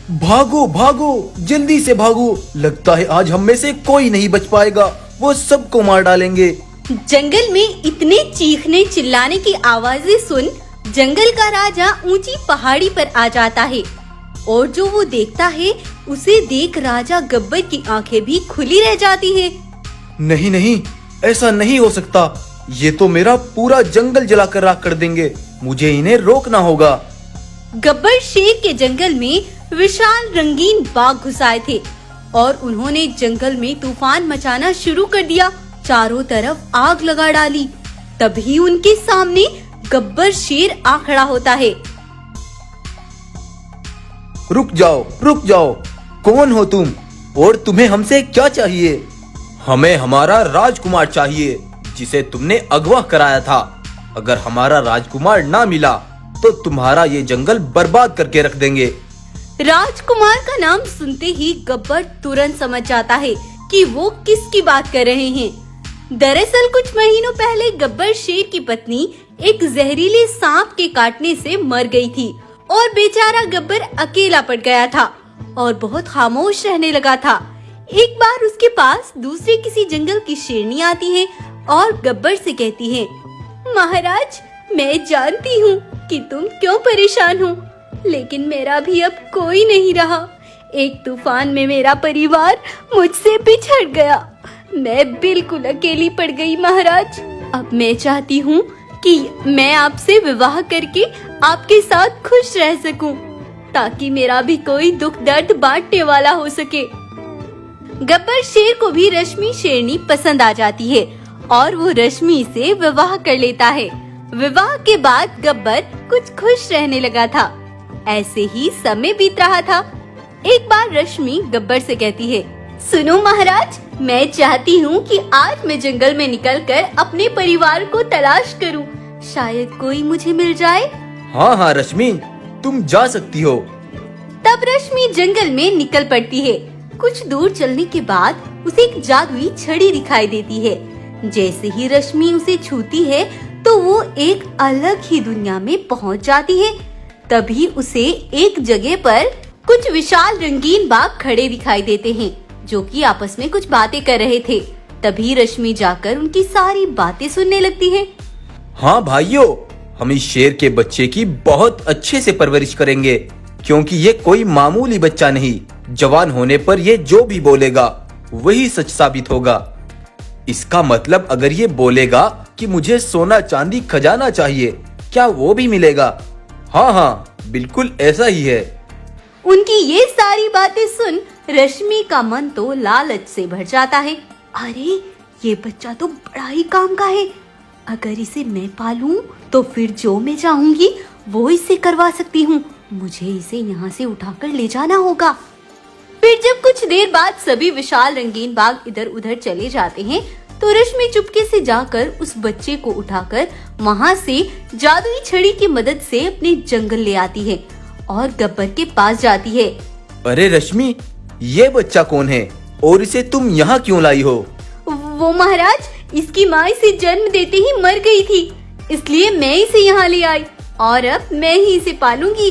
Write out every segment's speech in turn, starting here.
भागो भागो, जल्दी से भागो, लगता है आज हम में से कोई नहीं बच पाएगा, वो सबको मार डालेंगे। जंगल में इतने चीखने चिल्लाने की आवाजें सुन जंगल का राजा ऊंची पहाड़ी पर आ जाता है और जो वो देखता है उसे देख राजा गब्बर की आंखें भी खुली रह जाती है। नहीं नहीं, ऐसा नहीं हो सकता, ये तो मेरा पूरा जंगल जलाकर राख कर देंगे, मुझे इन्हें रोकना होगा। गब्बर शेर के जंगल में विशाल रंगीन बाग घुस आए थे और उन्होंने जंगल में तूफान मचाना शुरू कर दिया, चारों तरफ आग लगा डाली। तभी उनके सामने गब्बर शेर आ खड़ा होता है। रुक जाओ, कौन हो तुम और तुम्हें हमसे क्या चाहिए? हमें हमारा राजकुमार चाहिए जिसे तुमने अगवा कराया था। अगर हमारा राजकुमार ना मिला तो तुम्हारा ये जंगल बर्बाद करके रख देंगे। राजकुमार का नाम सुनते ही गब्बर तुरंत समझ जाता है कि वो किसकी बात कर रहे हैं। दरअसल कुछ महीनों पहले गब्बर शेर की पत्नी एक जहरीले सांप के काटने से मर गई थी और बेचारा गब्बर अकेला पड़ गया था और बहुत खामोश रहने लगा था। एक बार उसके पास दूसरे किसी जंगल की शेरनी आती है और गब्बर से कहती है, महाराज, मैं जानती हूँ कि तुम क्यों परेशान हो, लेकिन मेरा भी अब कोई नहीं रहा। एक तूफान में मेरा परिवार मुझसे बिछड़ गया, मैं बिल्कुल अकेली पड़ गई महाराज। अब मैं चाहती हूँ कि मैं आपसे विवाह करके आपके साथ खुश रह सकूं, ताकि मेरा भी कोई दुख दर्द बांटने वाला हो सके। गब्बर शेर को भी रश्मि शेरनी पसंद आ जाती है और वो रश्मि से विवाह कर लेता है। विवाह के बाद गब्बर कुछ खुश रहने लगा था। ऐसे ही समय बीत रहा था। एक बार रश्मि गब्बर से कहती है, सुनो महाराज, मैं चाहती हूँ कि आज मैं जंगल में निकलकर अपने परिवार को तलाश करूँ, शायद कोई मुझे मिल जाए। हाँ रश्मि, तुम जा सकती हो। तब रश्मि जंगल में निकल पड़ती है। कुछ दूर चलने के बाद उसे एक जादुई छड़ी दिखाई देती है। जैसे ही रश्मि उसे छूती है तो वो एक अलग ही दुनिया में पहुंच जाती है। तभी उसे एक जगह पर कुछ विशाल रंगीन बाग खड़े दिखाई देते हैं जो कि आपस में कुछ बातें कर रहे थे। तभी रश्मि जाकर उनकी सारी बातें सुनने लगती है। हाँ भाइयों, हम इस शेर के बच्चे की बहुत अच्छे से परवरिश करेंगे, क्योंकि ये कोई मामूली बच्चा नहीं। जवान होने पर ये जो भी बोलेगा वही सच साबित होगा। इसका मतलब अगर ये बोलेगा कि मुझे सोना चांदी खजाना चाहिए, क्या वो भी मिलेगा? हाँ, बिल्कुल ऐसा ही है। उनकी ये सारी बातें सुन रश्मि का मन तो लालच से भर जाता है। अरे, ये बच्चा तो बड़ा ही काम का है। अगर इसे मैं पालूं तो फिर जो मैं चाहूंगी वो इससे करवा सकती हूँ। मुझे इसे यहाँ से उठाकर ले जाना होगा। फिर जब कुछ देर बाद सभी विशाल रंगीन बाग इधर उधर चले जाते हैं तो रश्मि चुपके से जाकर उस बच्चे को उठाकर वहाँ से जादुई छड़ी की मदद से अपने जंगल ले आती है और गब्बर के पास जाती है। अरे रश्मि, ये बच्चा कौन है और इसे तुम यहाँ क्यों लाई हो? वो महाराज, इसकी माँ इसे जन्म देते ही मर गई थी, इसलिए मैं इसे यहाँ ले आई और अब मैं ही इसे पालूंगी।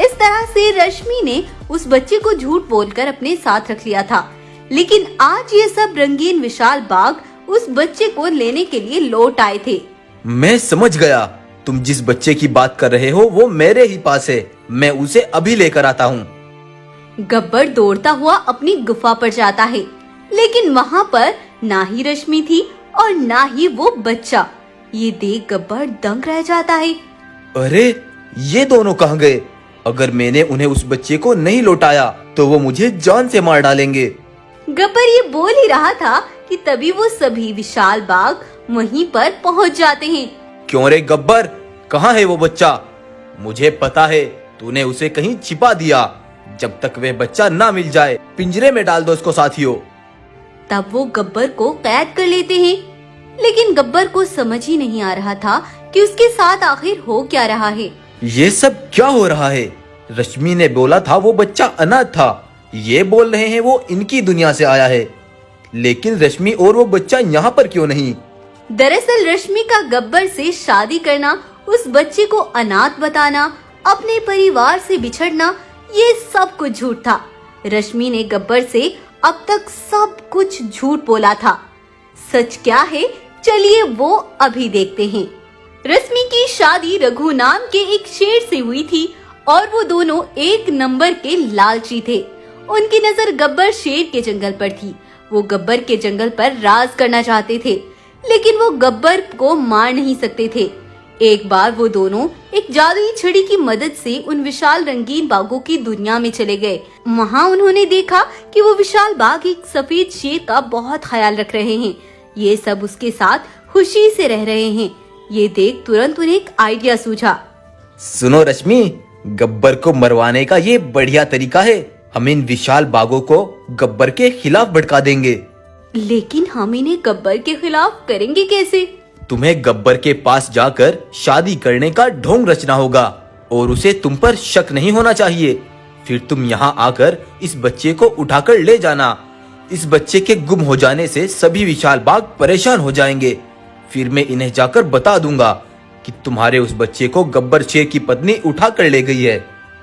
इस तरह से रश्मि ने उस बच्चे को झूठ बोलकर अपने साथ रख लिया था। लेकिन आज ये सब रंगीन विशाल बाग उस बच्चे को लेने के लिए लौट आए थे। मैं समझ गया, तुम जिस बच्चे की बात कर रहे हो वो मेरे ही पास है। मैं उसे अभी लेकर आता हूँ। गब्बर दौड़ता हुआ अपनी गुफा पर जाता है, लेकिन वहाँ पर ना ही रश्मि थी और ना ही वो बच्चा। ये देख गब्बर दंग रह जाता है। अरे, ये दोनों कहाँ गए? अगर मैंने उन्हें उस बच्चे को नहीं लौटाया तो वो मुझे जान से मार डालेंगे। गब्बर ये बोल ही रहा था कि तभी वो सभी विशाल बाग वहीं पर पहुंच जाते हैं। क्यों रे गब्बर, कहाँ है वो बच्चा? मुझे पता है तूने उसे कहीं छिपा दिया। जब तक वह बच्चा ना मिल जाए पिंजरे में डाल दो उसको साथियों। तब वो गब्बर को कैद कर लेते हैं, लेकिन गब्बर को समझ ही नहीं आ रहा था कि उसके साथ आखिर हो क्या रहा है। ये सब क्या हो रहा है? रश्मि ने बोला था वो बच्चा अनाथ था, ये बोल रहे हैं वो इनकी दुनिया से आया है, लेकिन रश्मि और वो बच्चा यहाँ पर क्यों नहीं? दरअसल रश्मि का गब्बर से शादी करना, उस बच्चे को अनाथ बताना, अपने परिवार से बिछड़ना, ये सब कुछ झूठ था। रश्मि ने गब्बर से अब तक सब कुछ झूठ बोला था। सच क्या है, चलिए वो अभी देखते हैं। रश्मि की शादी रघु नाम के एक शेर से हुई थी और वो दोनों एक नंबर के लालची थे। उनकी नजर गब्बर शेर के जंगल पर थी। वो गब्बर के जंगल पर राज करना चाहते थे, लेकिन वो गब्बर को मार नहीं सकते थे। एक बार वो दोनों एक जादुई छड़ी की मदद से उन विशाल रंगीन बागों की दुनिया में चले गए। वहाँ उन्होंने देखा कि वो विशाल बाग एक सफेद शेर का बहुत ख्याल रख रहे हैं। ये सब उसके साथ खुशी से रह रहे हैं। ये देख तुरंत उन्हें एक आइडिया सूझा। सुनो रश्मि, गब्बर को मरवाने का ये बढ़िया तरीका है। हम इन विशाल बागों को गब्बर के खिलाफ भड़का देंगे। लेकिन हम इन्हें गब्बर के खिलाफ करेंगे कैसे? तुम्हें गब्बर के पास जाकर शादी करने का ढोंग रचना होगा और उसे तुम पर शक नहीं होना चाहिए। फिर तुम यहाँ आकर इस बच्चे को उठाकर ले जाना। इस बच्चे के गुम हो जाने से सभी विशाल बाग परेशान हो जाएंगे। फिर मैं इन्हें जाकर बता दूंगा कि तुम्हारे उस बच्चे को गब्बर शेर की पत्नी उठा कर ले गई है।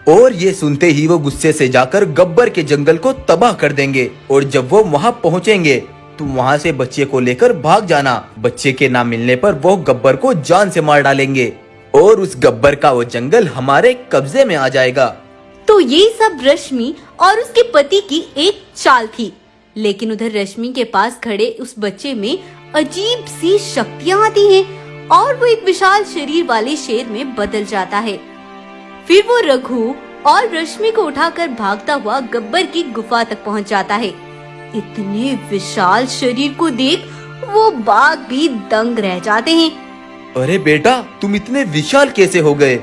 और ये सुनते ही वो गुस्से से जाकर गब्बर के जंगल को तबाह कर देंगे। और जब वो वहाँ पहुँचेंगे तुम वहाँ से बच्चे को लेकर भाग जाना। बच्चे के ना मिलने पर वो गब्बर को जान से मार डालेंगे और उस गब्बर का वो जंगल हमारे कब्जे में आ जाएगा। तो ये सब रश्मि और उसके पति की एक चाल थी। लेकिन उधर रश्मि के पास खड़े उस बच्चे में अजीब सी शक्तियाँ आती हैं और वो एक विशाल शरीर वाले शेर में बदल जाता है। फिर वो रघु और रश्मि को उठाकर भागता हुआ गब्बर की गुफा तक पहुंच जाता है। इतने विशाल शरीर को देख वो बाघ भी दंग रह जाते हैं। अरे बेटा, तुम इतने विशाल कैसे हो गए?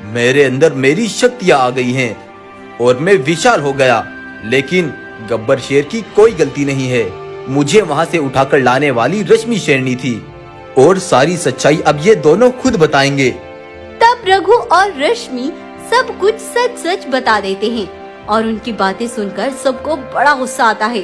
मेरे अंदर मेरी शक्तियाँ आ गई हैं और मैं विशाल हो गया। लेकिन गब्बर शेर की कोई गलती नहीं है। मुझे वहाँ से उठाकर लाने वाली रश्मि शेरनी थी और सारी सच्चाई अब ये दोनों खुद बताएंगे। तब रघु और रश्मि सब कुछ सच सच बता देते हैं और उनकी बातें सुनकर सबको बड़ा गुस्सा आता है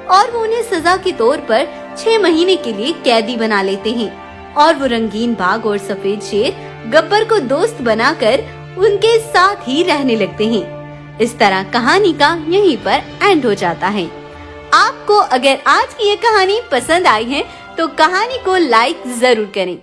और वो उन्हें सजा के तौर पर 6 महीने के लिए कैदी बना लेते हैं। और वो रंगीन बाघ और सफेद शेर गब्बर को दोस्त बनाकर उनके साथ ही रहने लगते हैं। इस तरह कहानी का यहीं पर एंड हो जाता है। आपको अगर आज की ये कहानी पसंद आई है तो कहानी को लाइक जरूर करें।